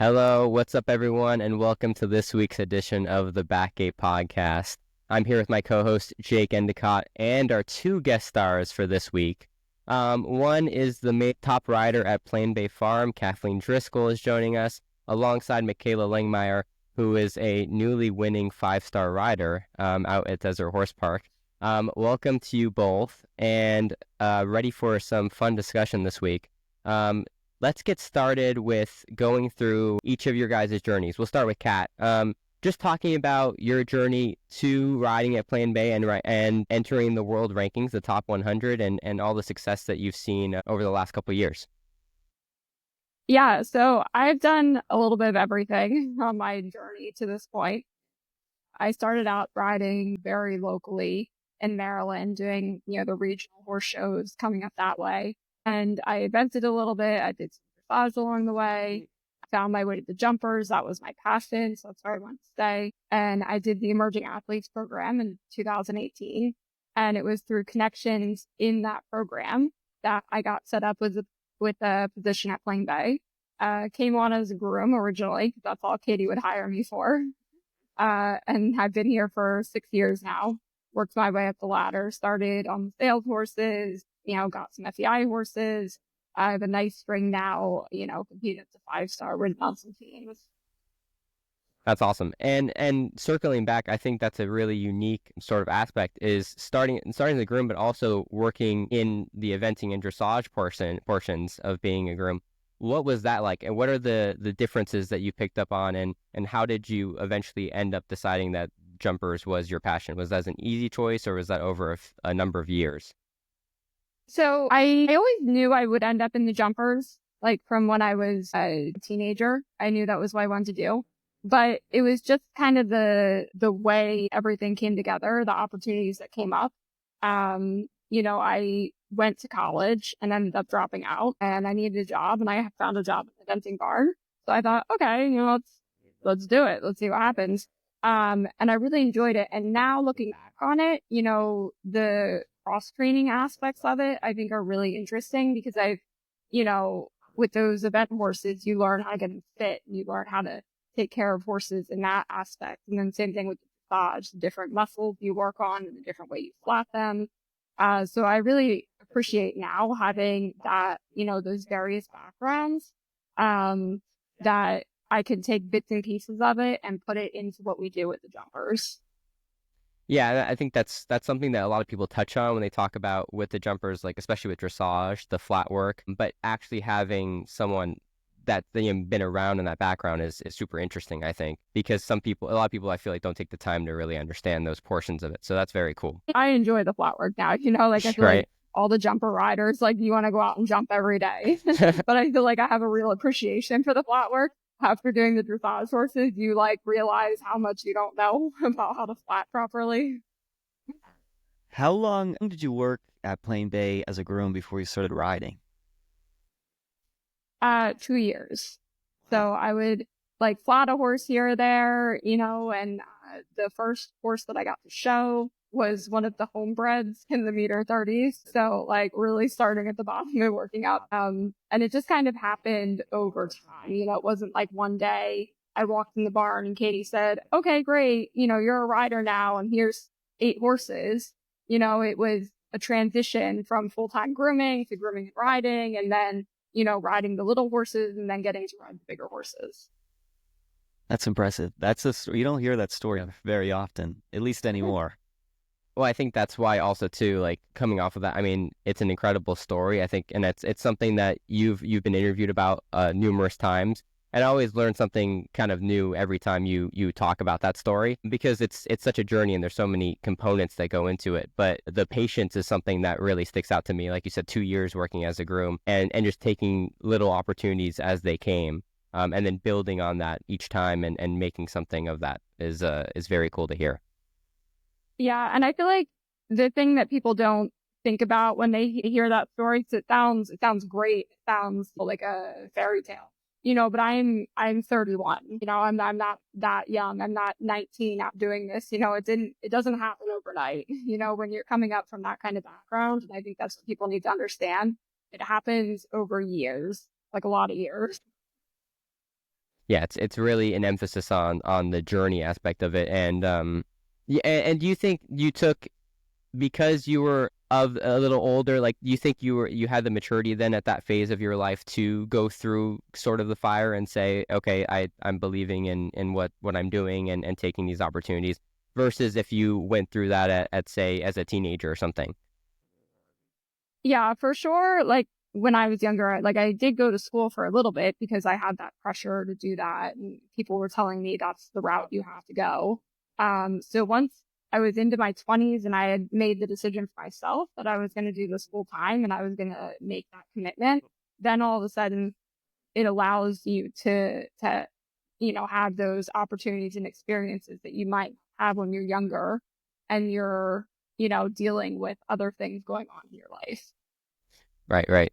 Hello, what's up, everyone, and welcome to this week's edition of the Backgate Podcast. I'm here with my co-host, Jake Endicott, and our two guest stars for this week. One is the top rider at Plain Bay Farm, Cathleen Driscoll, is joining us, alongside McKayla Langmeier, who is a newly winning 5-star rider out at Desert Horse Park. Welcome to you both, and ready for some fun discussion this week. Let's get started with going through each of your guys' journeys. We'll start with Kat. Just talking about your journey to riding at Plain Bay and entering the world rankings, the top 100, and all the success that you've seen over the last couple of years. Yeah, so I've done a little bit of everything on my journey to this point. I started out riding very locally in Maryland, doing, the regional horse shows coming up that way. And I evented a little bit. I did some dressage along the way. I found my way to the jumpers. That was my passion. So that's where I wanted to stay. And I did the Emerging Athletes program in 2018. And it was through connections in that program that I got set up with a position at Plain Bay. Came on as a groom originally, because that's all Katie would hire me for. And I've been here for 6 years now. Worked my way up the ladder, started on the sales horses, got some FEI horses. I have a nice string now, competed at the 5-star, ridden on some teams. That's awesome. And circling back, I think that's a really unique sort of aspect is starting the groom, but also working in the eventing and dressage portions of being a groom. What was that like? And what are the differences that you picked up on? And how did you eventually end up deciding that jumpers was your passion? Was that an easy choice, or was that over a number of years? So I always knew I would end up in the jumpers, like from when I was a teenager. I knew that was what I wanted to do. But it was just kind of the way everything came together, the opportunities that came up. I went to college and ended up dropping out, and I needed a job, and I found a job at the eventing barn. So I thought, okay, let's do it. Let's see what happens. And I really enjoyed it. And now looking back on it, the cross training aspects of it, I think are really interesting because with those event horses, you learn how to get them fit, and you learn how to take care of horses in that aspect. And then same thing with the dressage, the different muscles you work on and the different way you flat them. So I really appreciate now having that, those various backgrounds, that I can take bits and pieces of it and put it into what we do with the jumpers. Yeah, I think that's something that a lot of people touch on when they talk about with the jumpers, like especially with dressage, the flat work, but actually having someone that been around in that background is super interesting, I think, because a lot of people I feel like don't take the time to really understand those portions of it. So that's very cool. I enjoy the flat work now, I feel like all the jumper riders, like you want to go out and jump every day, but I feel like I have a real appreciation for the flat work. After doing the dressage horses, you realize how much you don't know about how to flat properly. How long did you work at Plain Bay as a groom before you started riding? 2 years. So I would flat a horse here or there, and the first horse that I got to show was one of the homebreds in the meter 30s. So really starting at the bottom and working up. And it just kind of happened over time. It wasn't like one day I walked in the barn and Katie said, okay, great. You're a rider now and here's 8 horses. It was a transition from full-time grooming to grooming and riding, and then riding the little horses and then getting to ride the bigger horses. That's impressive. You don't hear that story very often, at least anymore. Well, I think that's why also too, coming off of that, I mean, it's an incredible story, I think, and it's something that you've been interviewed about numerous times. And I always learn something kind of new every time you talk about that story, because it's such a journey and there's so many components that go into it. But the patience is something that really sticks out to me. Like you said, 2 years working as a groom and just taking little opportunities as they came, and then building on that each time and making something of that is very cool to hear. Yeah, and I feel like the thing that people don't think about when they hear that story, it sounds great. It sounds like a fairy tale. But I'm 31. I'm not that young. I'm not 19 out doing this. It doesn't happen overnight. When you're coming up from that kind of background, and I think that's what people need to understand. It happens over years, like a lot of years. yeah, it's really an emphasis on the journey aspect of it. And yeah, and do you think you took, because you were of a little older, like, do you think you had the maturity then at that phase of your life to go through sort of the fire and say, okay, I'm believing in what I'm doing and taking these opportunities, versus if you went through that at say as a teenager or something? Yeah, for sure. Like when I was younger, I did go to school for a little bit because I had that pressure to do that. And people were telling me that's the route you have to go. So once I was into my 20s and I had made the decision for myself that I was going to do this full time and I was going to make that commitment, then all of a sudden it allows you to, have those opportunities and experiences that you might have when you're younger and you're, dealing with other things going on in your life. Right, right.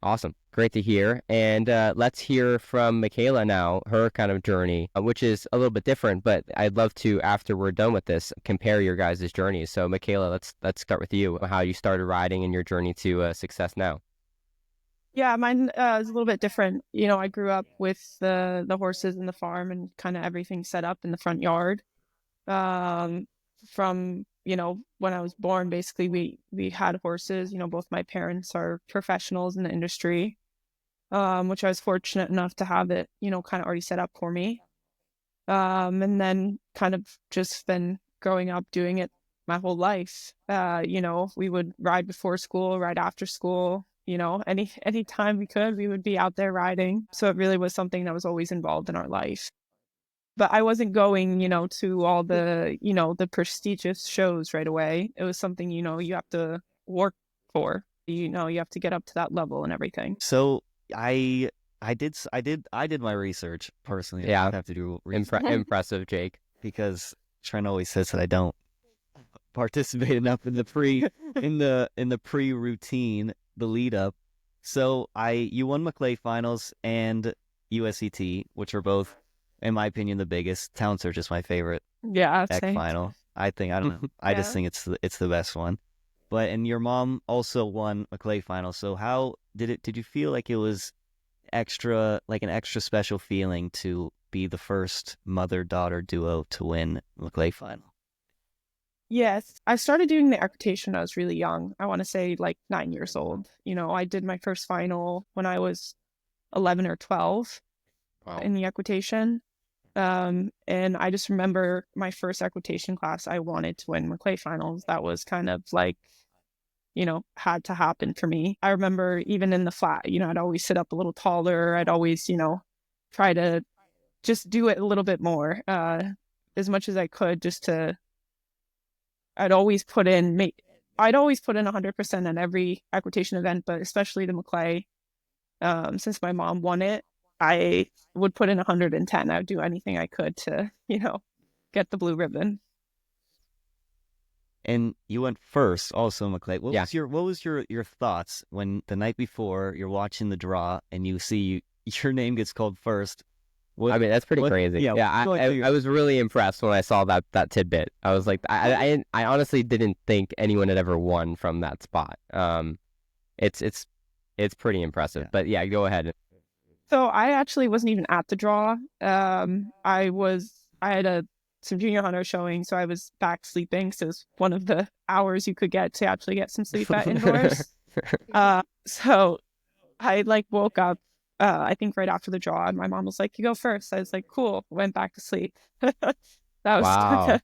Awesome. Great to hear. And let's hear from McKayla now, her kind of journey, which is a little bit different, but I'd love to, after we're done with this, compare your guys' journeys. So McKayla, let's start with you, how you started riding and your journey to success now. Yeah, mine is a little bit different. I grew up with the horses and the farm and kind of everything set up in the front yard. From when I was born, basically we had horses. Both my parents are professionals in the industry, which I was fortunate enough to have it kind of already set up for me. And then kind of just been growing up doing it my whole life. We would ride before school, ride after school. Any time we could, we would be out there riding. So it really was something that was always involved in our life. But I wasn't going, to all the prestigious shows right away. It was something, you have to work for. You have to get up to that level and everything. So I did my research personally. Yeah. I have to do research Impressive, Jake. because Trent always says that I don't participate enough in the pre-routine, the lead up. So you won McClay finals and USET, which are both, in my opinion, the biggest. Talent Search is my favorite Yeah, X final. I don't know. I just think it's the best one. And your mom also won McClay final. So how did you feel like it was an extra special feeling to be the first mother-daughter duo to win McClay final? Yes, I started doing the equitation when I was really young. I want to say like 9 years old. I did my first final when I was 11 or 12 in the equitation. And I just remember my first equitation class, I wanted to win McClay finals. That was kind of like, had to happen for me. I remember even in the flat, I'd always sit up a little taller. I'd always, try to just do it a little bit more, as much as I could, I'd always put in 100% on every equitation event, but especially the McClay. Since my mom won it, I would put in 110. I would do anything I could to, get the blue ribbon. And you went first, also McClay. What Yeah. was your thoughts when the night before you're watching the draw and you see your name gets called first? I mean, that's pretty crazy. Yeah, I was really impressed when I saw that tidbit. I was like, I honestly didn't think anyone had ever won from that spot. It's pretty impressive. Yeah. But yeah, go ahead. So I actually wasn't even at the draw. I had some junior hunter showing, so I was back sleeping. So it's one of the hours you could get to actually get some sleep at indoors. So I woke up, I think right after the draw, and my mom was like, "You go first." I was like, "Cool." Went back to sleep. That was Wow.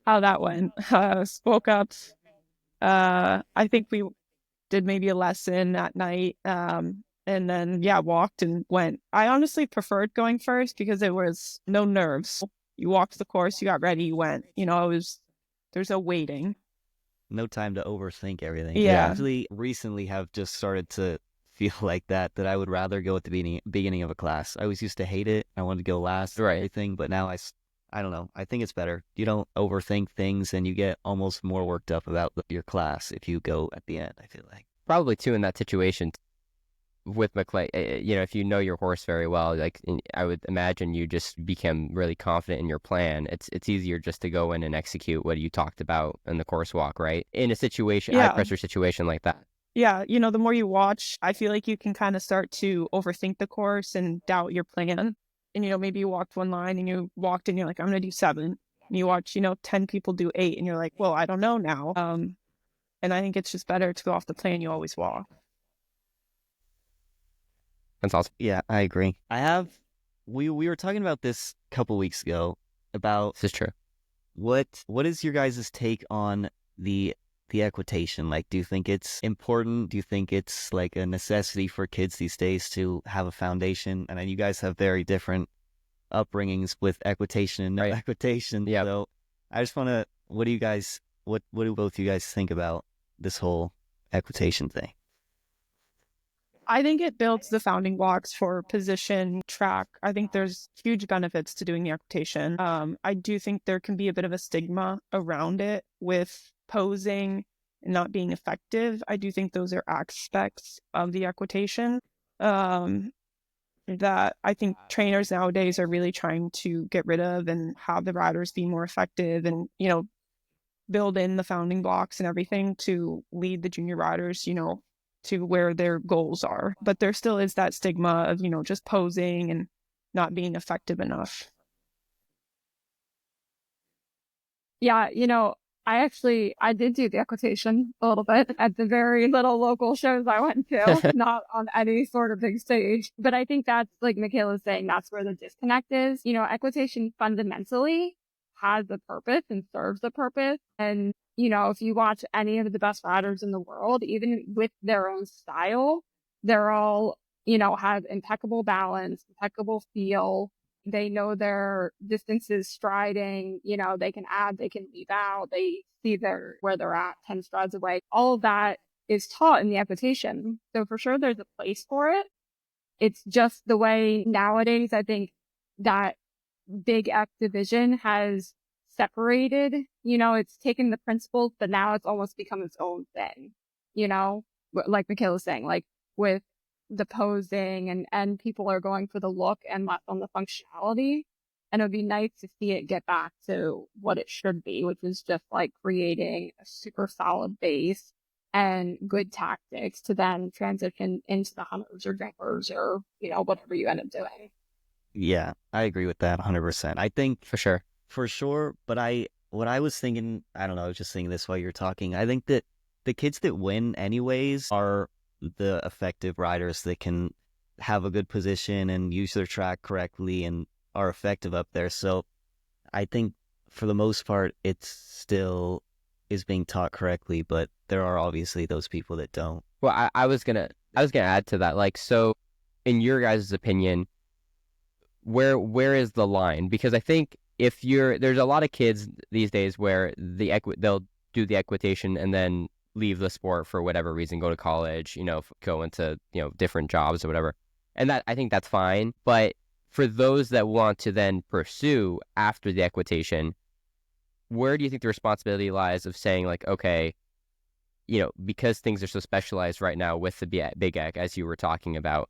how that went. Woke up. I think we did maybe a lesson at night. And then, walked and went. I honestly preferred going first because it was no nerves. You walked the course, you got ready, you went. There's no waiting. No time to overthink everything. Yeah. I actually recently have just started to feel like that I would rather go at the beginning of a class. I always used to hate it. I wanted to go last, Right. everything, but now I don't know. I think it's better. You don't overthink things and you get almost more worked up about your class if you go at the end, I feel like. Probably too in that situation with McClay. If you know your horse very well, I would imagine you just become really confident in your plan. It's easier just to go in and execute what you talked about in the course walk, right? In a situation, high pressure situation like that. Yeah, the more you watch, I feel like you can kind of start to overthink the course and doubt your plan. and, maybe you walked one line and you walked and you're like, I'm going to do 7. And you watch, 10 people do 8 and you're like, well, I don't know now. And I think it's just better to go off the plan you always walk. That's awesome. Yeah, I agree. We were talking about this a couple weeks ago about This is true. what is your guys' take on the equitation? Like, do you think it's important? Do you think it's like a necessity for kids these days to have a foundation? And you guys have very different upbringings with equitation and no equitation. Yeah. So I just want to, what do both of you guys think about this whole equitation thing? I think it builds the founding blocks for position, track. I think there's huge benefits to doing the equitation. I do think there can be a bit of a stigma around it with posing and not being effective. I do think those are aspects of the equitation that I think trainers nowadays are really trying to get rid of and have the riders be more effective and, build in the founding blocks and everything to lead the junior riders, to where their goals are. But there still is that stigma of, just posing and not being effective enough. Yeah, I did do the equitation a little bit at the very little local shows I went to, not on any sort of big stage. But I think that's, like McKayla's saying, that's where the disconnect is. Equitation fundamentally has a purpose and serves a purpose. And, if you watch any of the best riders in the world, even with their own style, they're all, have impeccable balance, impeccable feel. They know their distances striding, they can add, they can leave out, they see where they're at 10 strides away. All of that is taught in the equitation. So for sure there's a place for it. It's just the way nowadays, I think that big X division has separated, it's taken the principles, but now it's almost become its own thing, like McKayla's saying, like with the posing and people are going for the look and less on the functionality. And it would be nice to see it get back to what it should be, which is just like creating a super solid base and good tactics to then transition into the hunters or jumpers or, whatever you end up doing. Yeah, I agree with that 100%. I think For sure. But what I was thinking, I don't know, I was just thinking this while you're talking. I think that the kids that win anyways are the effective riders that can have a good position and use their track correctly and are effective up there. So I think for the most part, it still is being taught correctly, but there are obviously those people that don't. Well, I was gonna add to that. Like, so in your guys' opinion, where is the line? Because I think there's a lot of kids these days where they'll do the equitation and then leave the sport for whatever reason, go to college, go into, different jobs or whatever. And I think that's fine. But for those that want to then pursue after the equitation, where do you think the responsibility lies of saying like, okay, because things are so specialized right now with the big egg, as you were talking about,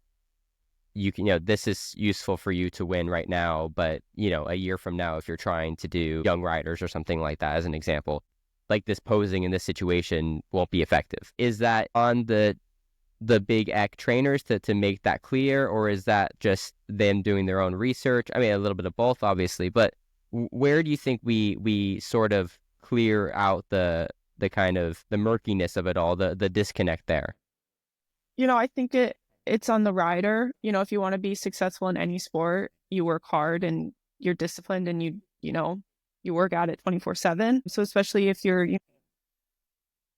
you can, this is useful for you to win right now, but, a year from now, if you're trying to do young riders or something like that, as an example, like this posing in this situation won't be effective. Is that on the big EC trainers to make that clear, or is that just them doing their own research? I mean, a little bit of both, obviously, but where do you think we sort of clear out the kind of the murkiness of it all, the disconnect there? I think it's on the rider. If you want to be successful in any sport, you work hard and you're disciplined and you work at it 24/7. So especially if you're,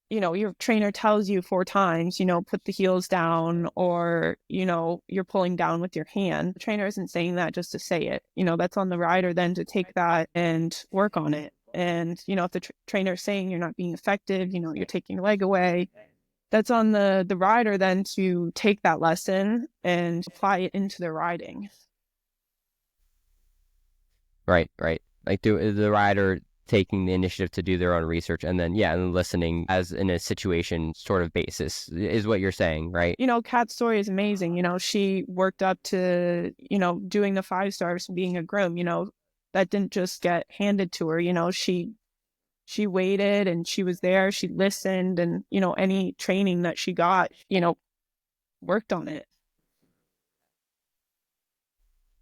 your trainer tells you 4 times, put the heels down, or, you're pulling down with your hand. The trainer isn't saying that just to say it. That's on the rider then to take that and work on it. And, if the trainer is saying you're not being effective, you're taking your leg away, that's on the rider then to take that lesson and apply it into their riding. Right. Like the rider taking the initiative to do their own research and then listening as in a situation sort of basis is what you're saying, right? Kat's story is amazing. She worked up to, doing the 5 stars and being a groom, that didn't just get handed to her. She waited and she was there, she listened, and, any training that she got, worked on it.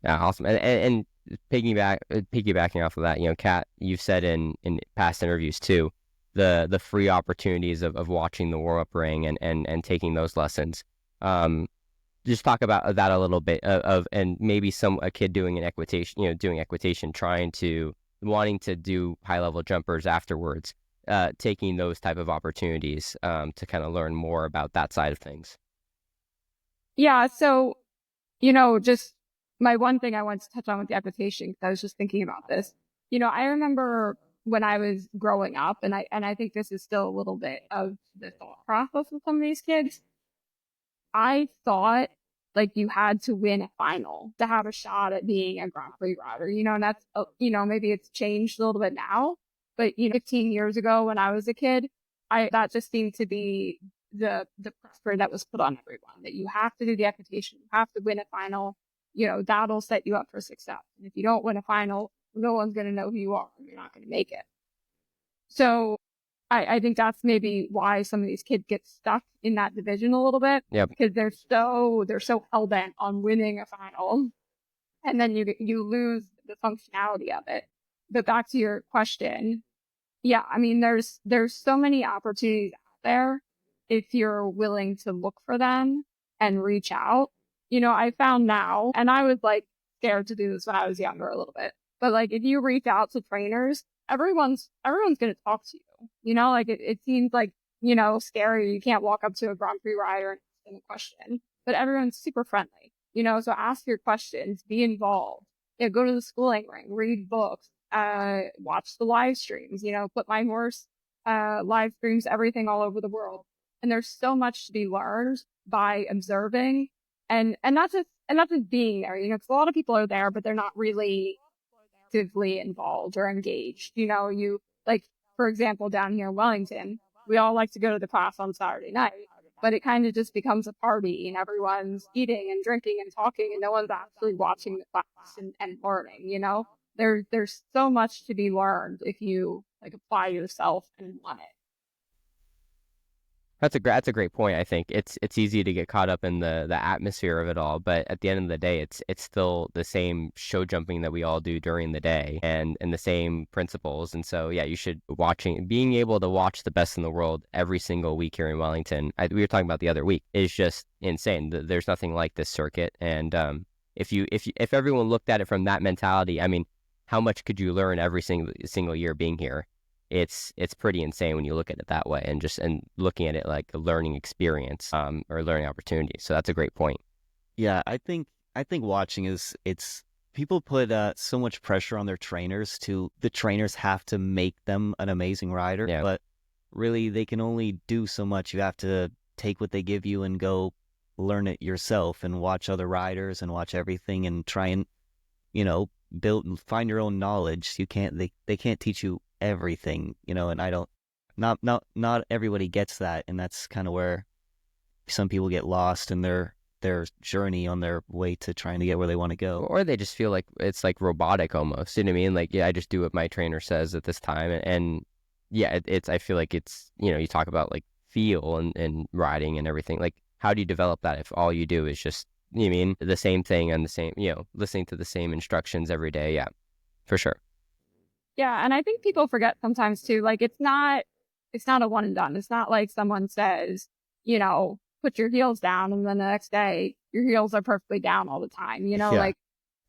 Yeah, awesome. And piggybacking off of that, Kat, you've said in past interviews too, the free opportunities of watching the warm up ring and taking those lessons. Just talk about that a little bit of and maybe a kid doing an equitation, doing equitation, wanting to do high level jumpers afterwards, taking those type of opportunities to kind of learn more about that side of things. Yeah. So, just my one thing I wanted to touch on with the equitation, because I was just thinking about this. I remember when I was growing up, and I think this is still a little bit of the thought process with some of these kids. I thought like you had to win a final to have a shot at being a Grand Prix rider, and that's, maybe it's changed a little bit now, but 15 years ago when I was a kid, that just seemed to be the pressure that was put on everyone, that you have to do the equitation, you have to win a final, that'll set you up for success. And if you don't win a final, no one's going to know who you are and you're not going to make it. So I think that's maybe why some of these kids get stuck in that division a little bit. Yeah. Because they're so hell bent on winning a final, and then you lose the functionality of it. But back to your question, yeah, I mean, there's so many opportunities out there if you're willing to look for them and reach out. I found now, and I was like scared to do this when I was younger a little bit, but like if you reach out to trainers, everyone's going to talk to you. Like it seems like, scary. You can't walk up to a Grand Prix rider and ask them a question, but everyone's super friendly, so ask your questions, be involved. Go to the schooling ring, read books, watch the live streams, put my horse, live streams, everything all over the world. And there's so much to be learned by observing and not just being there, because a lot of people are there, but they're not really actively involved or engaged. Like, for example, down here in Wellington, we all like to go to the class on Saturday night, but it kind of just becomes a party and everyone's eating and drinking and talking and no one's actually watching the class and learning, There's so much to be learned if you like apply yourself and want it. That's a great point. I think it's easy to get caught up in the atmosphere of it all, but at the end of the day, it's still the same show jumping that we all do during the day, and the same principles. And so, yeah, you should being able to watch the best in the world every single week here in Wellington. We were talking about the other week, is just insane. There's nothing like this circuit, and if everyone looked at it from that mentality, I mean, how much could you learn every single year being here? It's pretty insane when you look at it that way, and looking at it like a learning experience, or learning opportunity. So that's a great point. Yeah, I think watching it's people put so much pressure on their trainers the trainers have to make them an amazing rider, Yeah. But really they can only do so much. You have to take what they give you and go learn it yourself and watch other riders and watch everything and try and, build and find your own knowledge. They can't teach you everything, and not everybody gets that, and that's kind of where some people get lost in their journey on their way to trying to get where they want to go, or they just feel like it's like robotic almost. You know what I mean? Like, yeah, I just do what my trainer says at this time, and yeah, I feel like it's, you talk about like feel and riding and everything. Like, how do you develop that if all you do is just, the same thing and the same, listening to the same instructions every day? Yeah, for sure. Yeah, and I think people forget sometimes too, like it's not a one and done. It's not like someone says, put your heels down and then the next day your heels are perfectly down all the time. Yeah. Like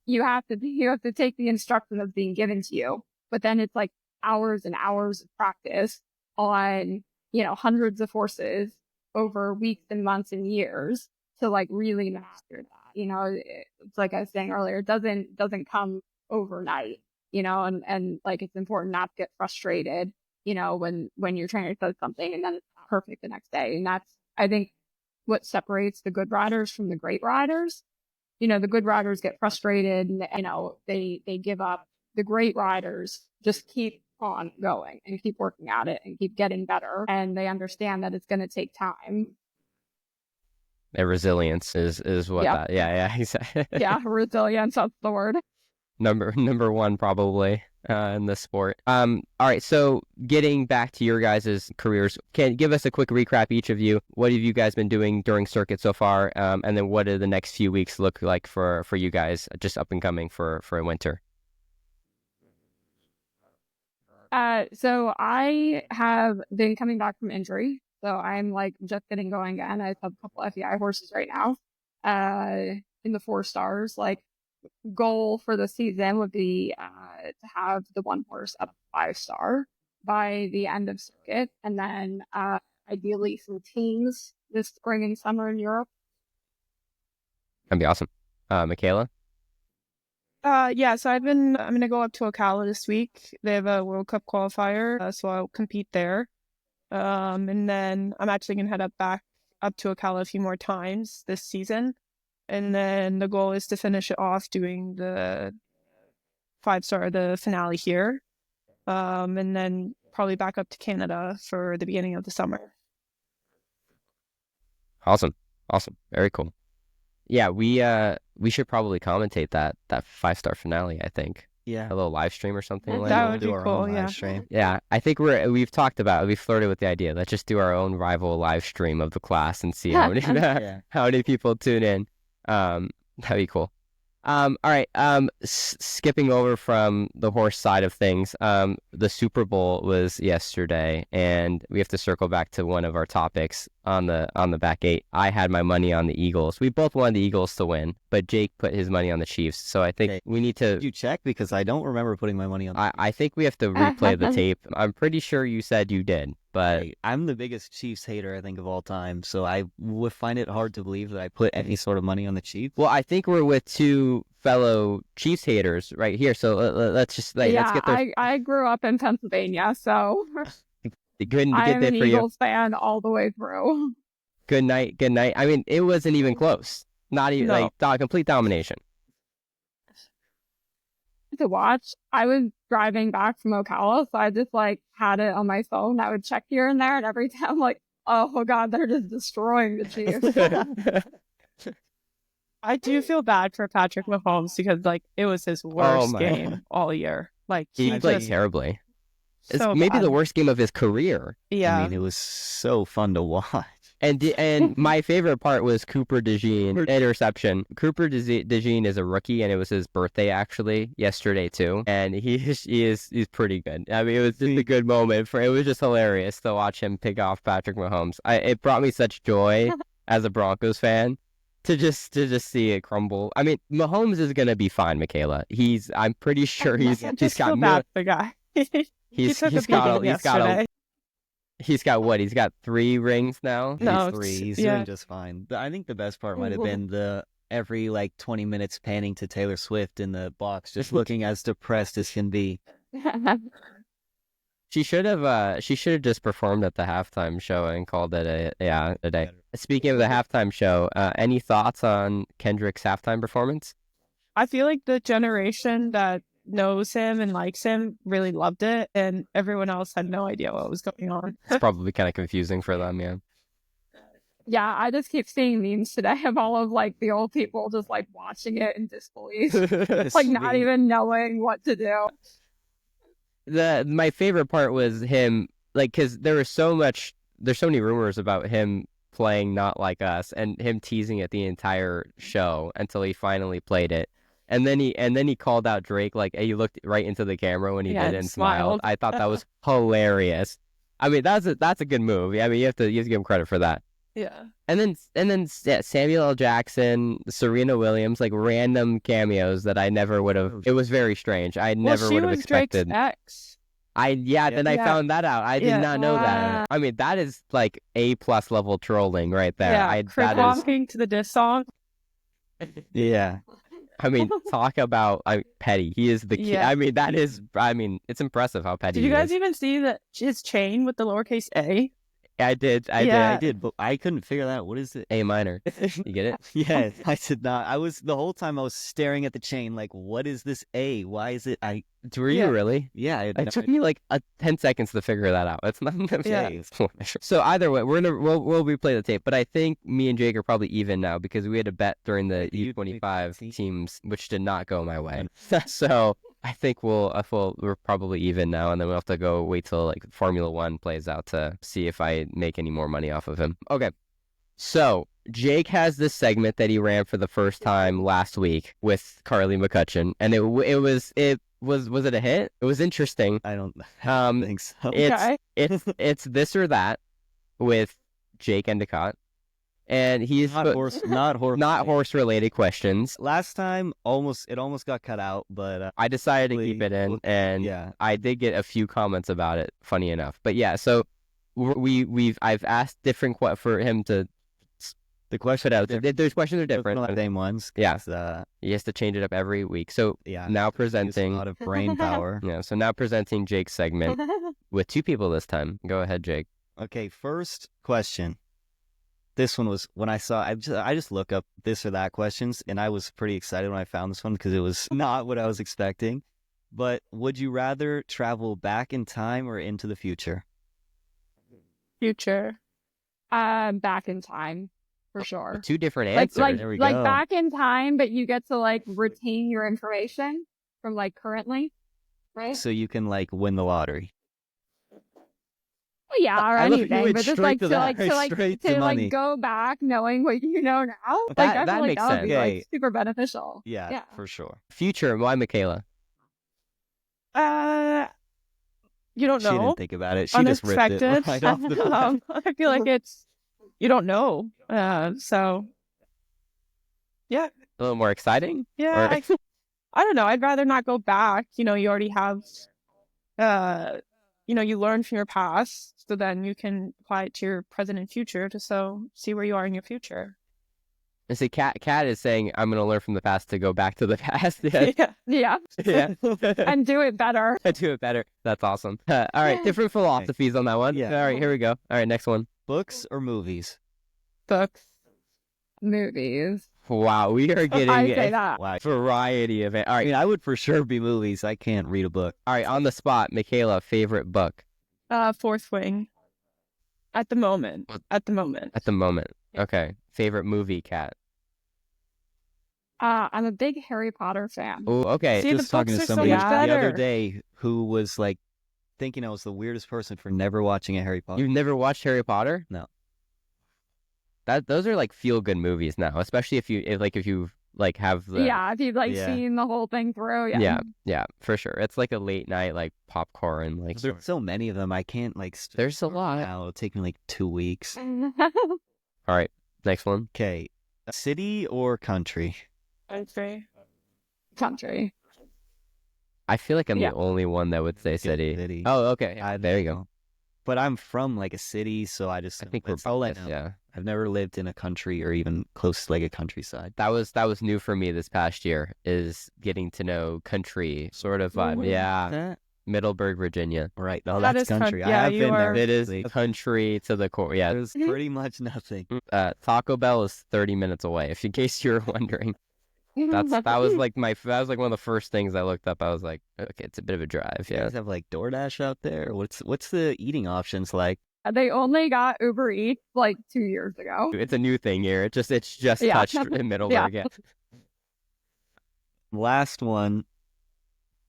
you have to take the instruction that's being given to you, but then it's like hours and hours of practice on, hundreds of horses over weeks and months and years to like really master that. It's like I was saying earlier, it doesn't come overnight. And like it's important not to get frustrated, when your trainer says something and then it's not perfect the next day. And that's, I think, what separates the good riders from the great riders. The good riders get frustrated and, they give up. The great riders just keep on going and keep working at it and keep getting better. And they understand that it's going to take time. Their resilience is what that, yeah, exactly. Yeah, resilience, that's the word. Number one, probably. in the sport. All right, so getting back to your guys' careers, can give us a quick recap, each of you. What have you guys been doing during circuit so far? And then what do the next few weeks look like for you guys, just up and coming for winter? So I have been coming back from injury. So I'm like just getting going again. I have a couple FEI horses right now. In the 4 stars, like goal for the season would be to have the one horse up 5-star by the end of circuit, and then ideally some teams this spring and summer in Europe. That'd be awesome. McKayla? Yeah, so I'm gonna go up to Ocala this week. They have a World Cup qualifier, so I'll compete there. And then I'm actually gonna head back up to Ocala a few more times this season. And then the goal is to finish it off doing the 5-star, the finale here. And then probably back up to Canada for the beginning of the summer. Awesome. Very cool. Yeah, we should probably commentate that 5-star finale, I think. Yeah. A little live stream or something like That that. would be cool, yeah. Yeah, I think we've talked about it. We've flirted with the idea. Let's just do our own rival live stream of the class and see how many how many people tune in. That'd be cool. All right. Skipping over from the horse side of things, the Super Bowl was yesterday, and we have to circle back to one of our topics on the back 8. I had my money on the Eagles. We both wanted the Eagles to win, but Jake put his money on the Chiefs. So I think we need to. Did you check? Because I don't remember putting my money on. I think we have to replay the tape. I'm pretty sure you said you did, but I'm the biggest Chiefs hater, I think, of all time. So I would find it hard to believe that I put any sort of money on the Chiefs. Well, I think we're with 2 fellow Chiefs haters right here. So let's just let's get those. I grew up in Pennsylvania, so I'm an Eagles fan all the way through. Good night. I mean, it wasn't even close. Not even complete domination. To watch, I was driving back from Ocala, so I just had it on my phone. I would check here and there, and every time I'm like, oh god, they're just destroying the Chiefs. I do feel bad for Patrick Mahomes because it was his worst game all year. He played terribly. It's so maybe bad. the worst game of his career. Yeah. I mean, it was so fun to watch. And my favorite part was Cooper DeJean interception. Cooper DeJean is a rookie, and it was his birthday actually yesterday too. And he's pretty good. I mean, it was just a good moment it was just hilarious to watch him pick off Patrick Mahomes. It brought me such joy as a Broncos fan to just see it crumble. I mean, Mahomes is gonna be fine, McKayla. I'm pretty sure he's got bad for the guy. He's got what? He's got 3 rings now? No, 3. He's doing just fine. I think the best part might have been the every 20 minutes panning to Taylor Swift in the box, just looking as depressed as can be. She should have just performed at the halftime show and called it a day. Speaking of the halftime show, any thoughts on Kendrick's halftime performance? I feel like the generation that knows him and likes him really loved it, and everyone else had no idea what was going on. It's probably kind of confusing for them, yeah. Yeah, I just keep seeing memes today of all of the old people just watching it in disbelief, not even knowing what to do. My favorite part was him, because there's so many rumors about him playing Not Like Us, and him teasing it the entire show until he finally played it. And then he called out Drake, he looked right into the camera when he did it and smiled. I thought that was hilarious. I mean, that's a good move. I mean, you have to give him credit for that. Yeah. And then Samuel L. Jackson, Serena Williams, random cameos that I never would have. It was very strange. I never would have expected. Drake's ex. Then I found that out. I did not know that. I mean, that is A+ level trolling right there. Yeah, Crip walking to the diss song. Yeah. I mean, talk about petty. He is the key. Yeah. I mean, it's impressive how petty Did you guys is. even see his chain with the lowercase a? I did, but I couldn't figure that out. What is it? A minor. You get it? Yes, I did not. The whole time I was staring at the chain, what is this A? Why is it? Were you really? Yeah. It took me 10 seconds to figure that out. It's not. Yeah. So either way, we'll replay the tape. But I think me and Jake are probably even now because we had a bet during the U25 teams, which did not go my way. So I think we're probably even now, and then we'll have to go wait till like Formula One plays out to see if I make any more money off of him. Okay. So Jake has this segment that he ran for the first time last week with Carly McCutcheon, and it was it a hit? It was interesting. I don't think so. It's this or that with Jake Endicott, and he's not horse related questions. Last time it almost got cut out, but I decided to keep it in, and yeah, I did get a few comments about it. Funny enough, but yeah, so I've asked different for him to. The question out. There's questions are different. Not the same ones. Yeah, he has to change it up every week. So now presenting a lot of brain power. Yeah, so now presenting Jake's segment with two people this time. Go ahead, Jake. Okay, first question. This one was when I just look up this or that questions, and I was pretty excited when I found this one because it was not what I was expecting. But would you rather travel back in time or into the future? Future. Back in time. For sure. Two different answers. There we go. Like back in time, but you get to like retain your information from like currently, right? So you can like win the lottery. Well, yeah, or anything, but just like to money. go back knowing what you know now. Like I feel like makes that would be sense. like super beneficial. Yeah, for sure. Future, why McKayla? You don't know. She didn't think about it. She just ripped it right off the bat. I feel like you don't know. So yeah. A little more exciting? Yeah. I don't know. I'd rather not go back. You already have you learn from your past, so then you can apply it to your present and future to see where you are in your future. And see, Kat is saying, I'm going to learn from the past to go back to the past. Yeah. And do it better. Do it better. That's awesome. All right, different philosophies on that one. Yeah. All right, here we go. All right, next one. Books or movies? Books. Movies. Wow, we are getting a variety of it. All right. I mean, I would for sure be movies. I can't read a book. All right, on the spot, McKayla, favorite book? Fourth Wing. At the moment. Okay. Favorite movie, Kat? I'm a big Harry Potter fan. Oh, okay. See, Just the talking to books are so somebody much the better. other day who was like thinking I was the weirdest person for never watching a Harry Potter. You've never watched Harry Potter? No. Those are like feel good movies now, especially if you have the if you've seen the whole thing through. Yeah, for sure. It's like a late night like popcorn like. There's so many of them. I can't like. There's a lot. Now it'll take me like 2 weeks. All right, next one. Okay, city or country? Country. I feel like I'm the only one that would say city. Oh, okay. There you go. But I'm from like a city, so I think we're both. Yeah. I've never lived in a country or even close to like a countryside. That was new for me this past year, is getting to know country sort of vibe. Yeah. Middleburg, Virginia. Right. Oh, that's country. Yeah, I have been there. It is country to the core. Yeah. There's pretty much nothing. Taco Bell is 30 minutes away, in case you were wondering. That was like one of the first things I looked up. I was like, okay, it's a bit of a drive. You guys have like DoorDash out there? What's the eating options like? They only got Uber Eats like 2 years ago. It's a new thing here. It's just touched in Middleburg. Yeah. Last one.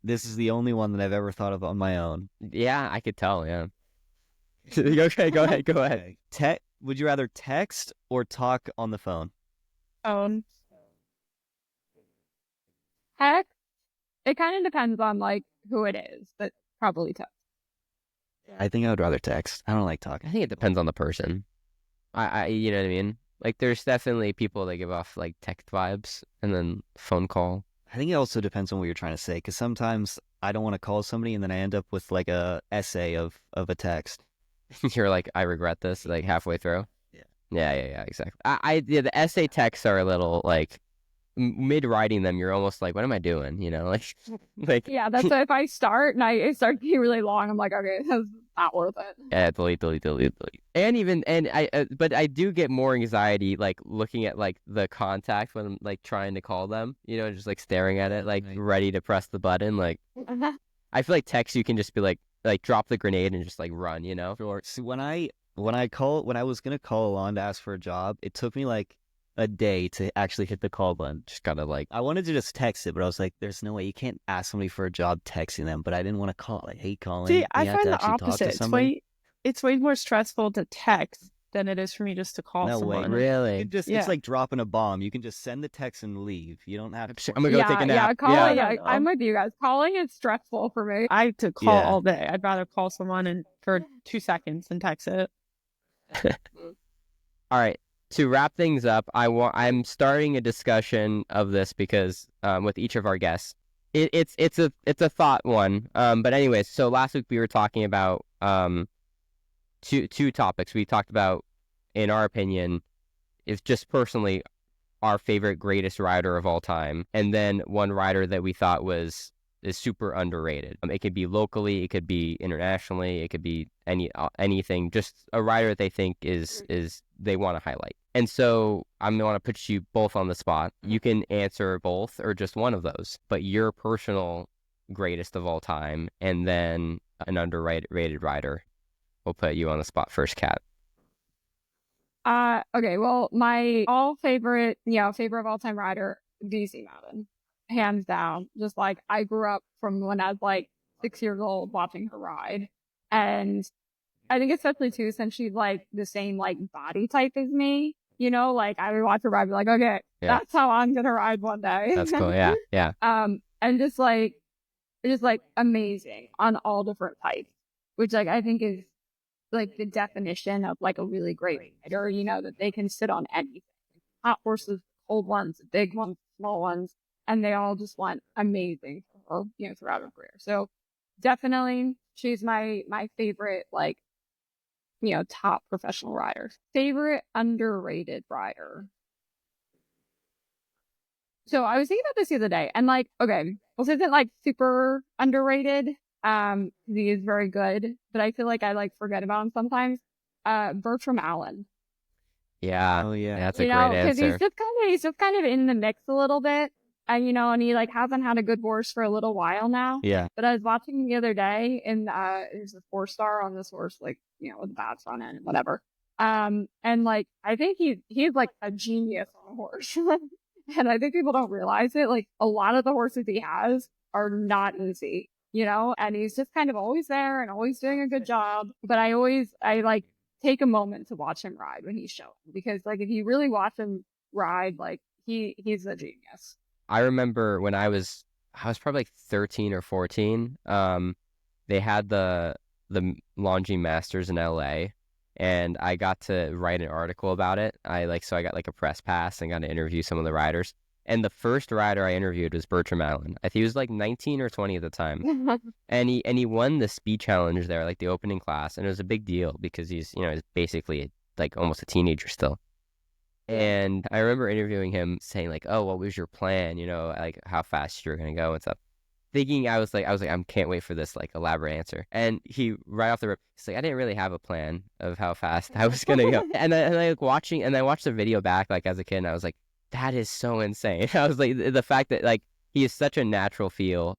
This is the only one that I've ever thought of on my own. Yeah, I could tell. Yeah. Okay, go ahead. Okay. Would you rather text or talk on the phone? Heck, it kind of depends on like who it is, but probably text. I think I would rather text. I don't like talking. I think it depends on the person. I you know what I mean? Like there's definitely people that give off like text vibes and then phone call. I think it also depends on what you're trying to say, because sometimes I don't want to call somebody and then I end up with like a essay of a text. You're like, I regret this, like halfway through. Yeah, exactly. The essay texts are a little like mid writing them. You're almost like, what am I doing? You know, like yeah. That's if I start and I start to be really long, I'm like, okay, that's not worth it. Yeah, delete. But I do get more anxiety like looking at like the contact when I'm like trying to call them. You know, just like staring at it, like ready to press the button. Like I feel like text, you can just be like drop the grenade and just like run. You know. Sure. So when I was gonna call Alon to ask for a job, it took me like a day to actually hit the call button. Just gotta like, I wanted to just text it, but I was like, there's no way. You can't ask somebody for a job texting them, but I didn't want to call. I hate calling. See, I You have find to the actually talk to opposite. somebody. It's way more stressful to text than it is for me just to call No way. someone. You really? can just, Yeah. It's like dropping a bomb. You can just send the text and leave. You don't have to. I'm gonna go take a nap. Yeah, calling. Yeah. I'm with you guys. Calling is stressful for me. I have to call Yeah. all day. I'd rather call someone and for 2 seconds than text it. All right. To wrap things up, I'm starting a discussion of this because with each of our guests, it's a thought one. But anyways, so last week we were talking about two topics. We talked about, in our opinion, is just personally our favorite greatest rider of all time, and then one rider that we thought is super underrated. It could be locally, it could be internationally, it could be anything. Just a rider that they think is they want to highlight. And so I'm gonna want to put you both on the spot. You can answer both or just one of those, but your personal greatest of all time, and then an underrated rider. We'll put you on the spot first, Kat. Okay, well, my favorite of all time rider, DC Mountain, hands down. Just like I grew up from when I was like 6 years old watching her ride, and I think especially too since she's like the same like body type as me. Like I would watch her ride, and be like, okay, that's how I'm gonna ride one day. That's cool. Yeah. And just like amazing on all different types, which like I think is like the definition of like a really great rider, that they can sit on anything. Hot horses, cold ones, big ones, small ones, and they all just went amazing for her, throughout her career. So definitely she's my favorite, like, top professional rider. Favorite underrated rider. So I was thinking about this the other day, and like, okay, this isn't like super underrated. He is very good, but I feel like I like forget about him sometimes. Bertram Allen. Yeah. Oh yeah. That's a great answer. Because he's just kind of in the mix a little bit, and and he like hasn't had a good horse for a little while now. Yeah. But I was watching him the other day, and there's a 4-star on this horse, like with a bad front end and whatever. And like I think he's like a genius on a horse, and I think people don't realize it. Like a lot of the horses he has are not easy. And he's just kind of always there and always doing a good job. But I like take a moment to watch him ride when he's showing, because like if you really watch him ride, like he's a genius. I remember when I was probably like 13 or 14. They had the Longines Masters in LA, and I got to write an article about it. I got like a press pass and got to interview some of the riders. And the first rider I interviewed was Bertram Allen. I think he was like 19 or 20 at the time. and he won the speed challenge there, like the opening class. And it was a big deal because he's basically like almost a teenager still. And I remember interviewing him saying like, oh, what was your plan? Like how fast you're going to go and stuff. Thinking I was like, I can't wait for this like elaborate answer. And he right off the rip, he's like, I didn't really have a plan of how fast I was going to go. and I like I watched the video back like as a kid, and I was like, that is so insane. I was like, the fact that like he is such a natural feel.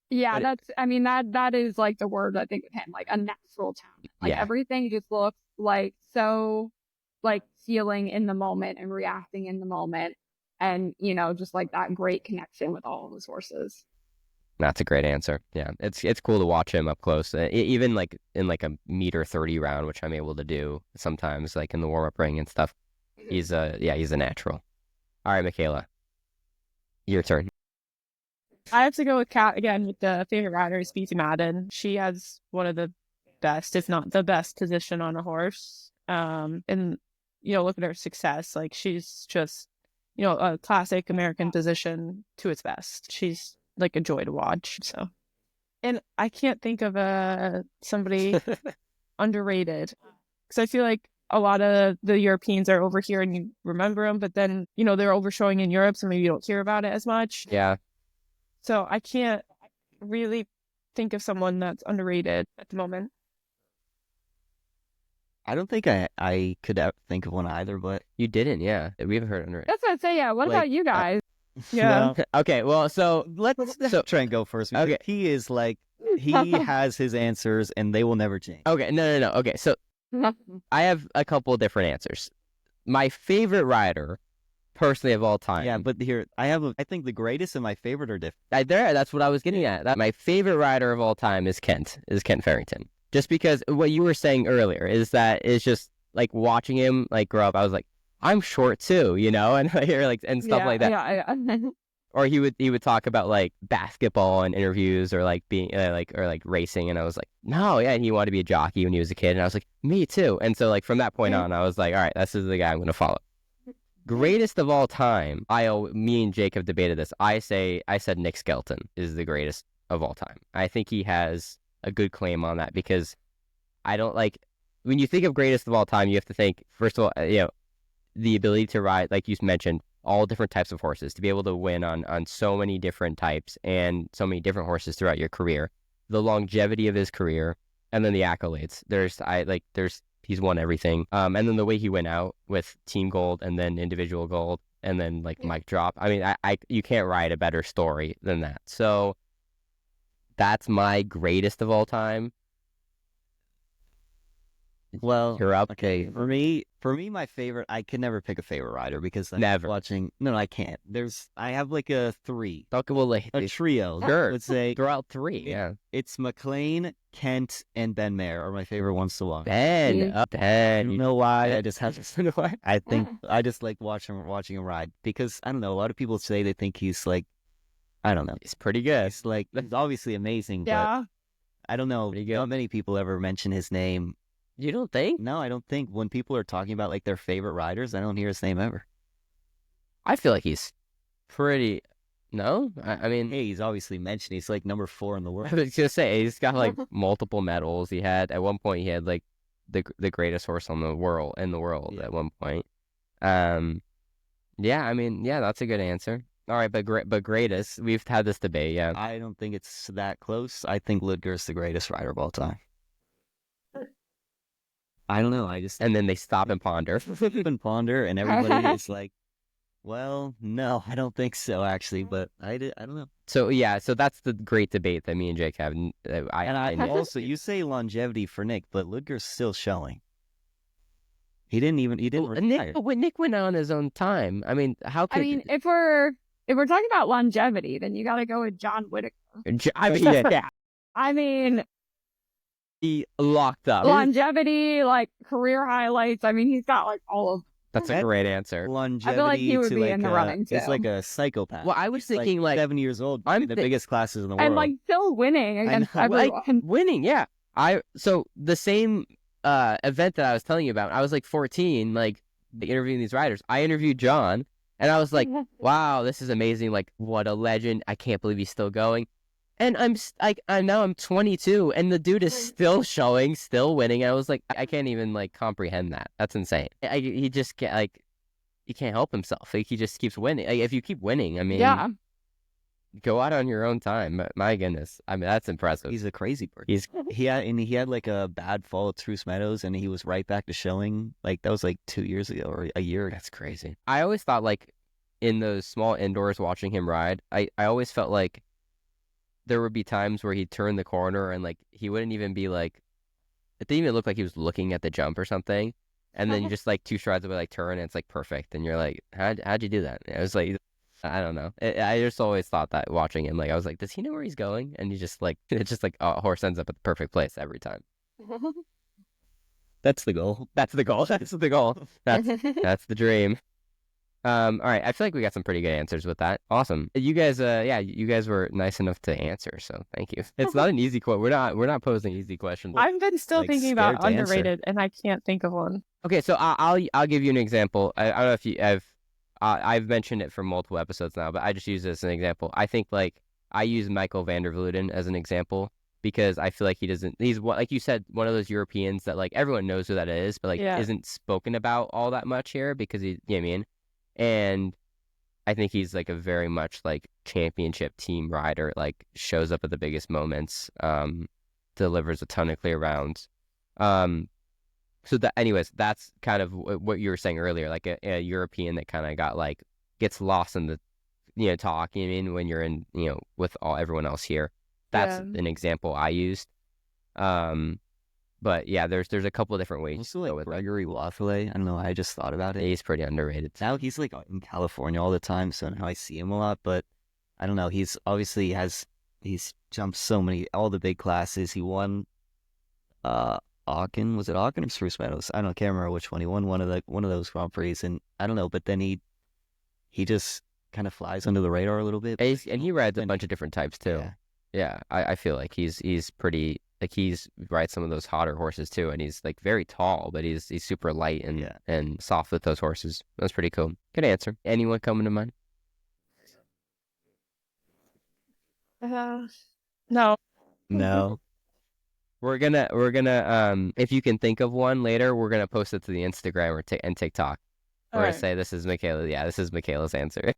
Yeah, that is like the word I think with him, like a natural talent. Like everything just looks like so like feeling in the moment and reacting in the moment, and just like that great connection with all of his horses. That's a great answer. Yeah, it's cool to watch him up close, even like in like a 1:30 round, which I'm able to do sometimes, like in the warm up ring and stuff. He's a natural. All right, McKayla, your turn. I have to go with Kat again with the favorite rider, DC Madden. She has one of the best, if not the best, position on a horse. And look at her success. Like she's just, a classic American position to its best. She's like a joy to watch. So, and I can't think of somebody underrated, because I feel like a lot of the Europeans are over here and you remember them, but then, they're overshowing in Europe, so maybe you don't hear about it as much. Yeah. So I can't really think of someone that's underrated at the moment. I don't think I could think of one either, but You didn't, yeah. We haven't heard underrated. That's what I'd say, yeah. What about you guys? Yeah. no. Okay, well, so Let's try and go first. Okay. He is like, he has his answers and they will never change. okay, no. Okay, so I have a couple of different answers. My favorite rider personally of all time. Yeah, but here I think the greatest and my favorite are different. That's what I was getting at. My favorite rider of all time is Kent Farrington. Just because what you were saying earlier is that it's just like watching him like grow up. I was like, I'm short too, you know, and like and stuff like that. Yeah. Or he would talk about like basketball in interviews or like being or racing, and I was like, no, yeah, and he wanted to be a jockey when he was a kid, and I was like, me too. And so like from that point on, I was like, all right, this is the guy I'm going to follow. Greatest of all time. Me and Jake have debated this. I said Nick Skelton is the greatest of all time. I think he has a good claim on that because I don't like when you think of greatest of all time, you have to think first of all, the ability to ride, like you mentioned, all different types of horses, to be able to win on so many different types and so many different horses throughout your career, the longevity of his career, and then the accolades. He's won everything. And then the way he went out with team gold and then individual gold and then like mic drop. I mean, you can't write a better story than that. So that's my greatest of all time. Well, you're up. Okay, for me, my favorite. I can never pick a favorite rider because I'm never watching. No, I can't. I have like a three. Okay, well, like a trio. Sure, let's say throw out three. Yeah, it's McLean, Kent, and Ben Mayer are my favorite ones to watch. Ben. I don't know why. I just have to. I think I just like watching him ride because I don't know. A lot of people say they think he's like, I don't know. He's pretty good. He's obviously amazing. Yeah. But I don't know. Not many people ever mention his name. You don't think? No, I don't think. When people are talking about like their favorite riders, I don't hear his name ever. I feel like he's pretty. No, I mean, hey, he's obviously mentioned. He's like number 4 in the world. I was gonna say he's got like multiple medals. He had at one point he had like the greatest horse in the world at one point. Yeah, I mean, yeah, that's a good answer. All right, but greatest. We've had this debate. Yeah, I don't think it's that close. I think Ludger's the greatest rider of all time. I don't know. And then they stop and ponder. And everybody is like, well, no, I don't think so, actually. But I don't know. So, yeah, so that's the great debate that me and Jake have. Also, you say longevity for Nick, but Ludger's still showing. He didn't retire. Nick went on his own time. I mean, if we're talking about longevity, then you got to go with John Whitaker. I mean, he locked up. Longevity, like career highlights. I mean, he's got like all of. That's a great answer. Longevity. I feel like he would be in the running too. It's like a psychopath. Well, I was thinking like 7 years old. I'm the biggest classes in the world, and like still winning against everyone. Winning, yeah. So the same event that I was telling you about. I was like 14, like interviewing these riders. I interviewed John, and I was like, "Wow, this is amazing! Like, what a legend! I can't believe he's still going." And I'm 22, and the dude is still showing, still winning. I was like, I can't even like comprehend that. That's insane. He just can't he can't help himself. Like he just keeps winning. Like, if you keep winning, I mean, yeah, go out on your own time. My goodness, I mean that's impressive. He's a crazy person. He had like a bad fall at Truce Meadows, and he was right back to showing. Like that was like 2 years ago or a year. That's crazy. I always thought like in those small indoors watching him ride, I always felt like there would be times where he'd turn the corner and like he wouldn't even be like, it didn't even look like he was looking at the jump or something, and then you just like 2 strides would like turn and it's like perfect, and you're like, how'd you do that? And I was like, I don't know. I just always thought that watching him, like I was like, does he know where he's going? And he just like it's just like a horse ends up at the perfect place every time. That's the goal. That's the goal. That's the goal. That's the dream. All right. I feel like we got some pretty good answers with that. Awesome. You guys, you guys were nice enough to answer, so thank you. It's not an easy question. We're not posing easy questions. I've been still thinking about underrated, and I can't think of one. Okay, so I'll give you an example. I don't know if I've mentioned it for multiple episodes now, but I just use this as an example. I think like I use Michael van der Vleuten as an example because I feel like he's like you said, one of those Europeans that like everyone knows who that is, but like isn't spoken about all that much here because you know what I mean? And I think he's like a very much like championship team rider, like shows up at the biggest moments, delivers a ton of clear rounds. So that, anyways, that's kind of what you were saying earlier, like a European that kind of got like gets lost in the talk. You know what I mean, when you're in with everyone else here. That's an example I used. But yeah, there's a couple of different ways Also, to go like with it. Gregory Wathaway. I don't know. I just thought about it. He's pretty underrated. Now he's like in California all the time, so now I see him a lot. But I don't know. He's obviously he's jumped all the big classes. He won Aachen, was it Aachen or Spruce Meadows? I don't know, can't remember which one. He won one of those Grand Prix, and I don't know. But then he just kind of flies under the radar a little bit. And he rides a bunch of different types too. Yeah, I feel like he's pretty, like, he's rides some of those hotter horses too, and he's like very tall, but he's super light and soft with those horses. That's pretty cool. Good answer. Anyone coming to mind? No. No. We're gonna if you can think of one later, we're gonna post it to the Instagram and TikTok. We're gonna say this is McKayla. Yeah, this is McKayla's answer.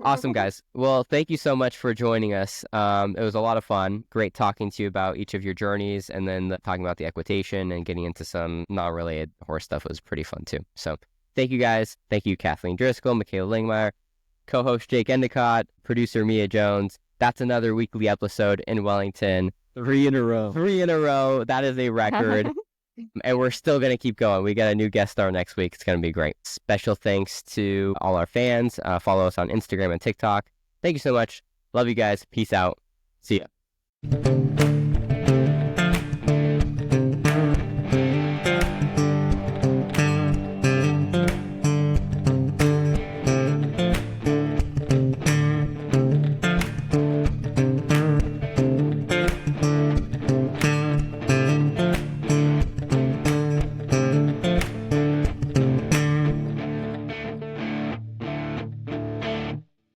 Awesome, guys. Well, thank you so much for joining us. It was a lot of fun. Great talking to you about each of your journeys, and then talking about the equitation and getting into some non-related horse stuff was pretty fun too. So thank you, guys. Thank you, Cathleen Driscoll, McKayla Langmeier, co-host Jake Endicott, producer Mia Jones. That's another weekly episode in Wellington. 3 in a row. 3 in a row. That is a record. And we're still going to keep going. We got a new guest star next week. It's going to be great. Special thanks to all our fans. Follow us on Instagram and TikTok. Thank you so much. Love you guys. Peace out. See ya.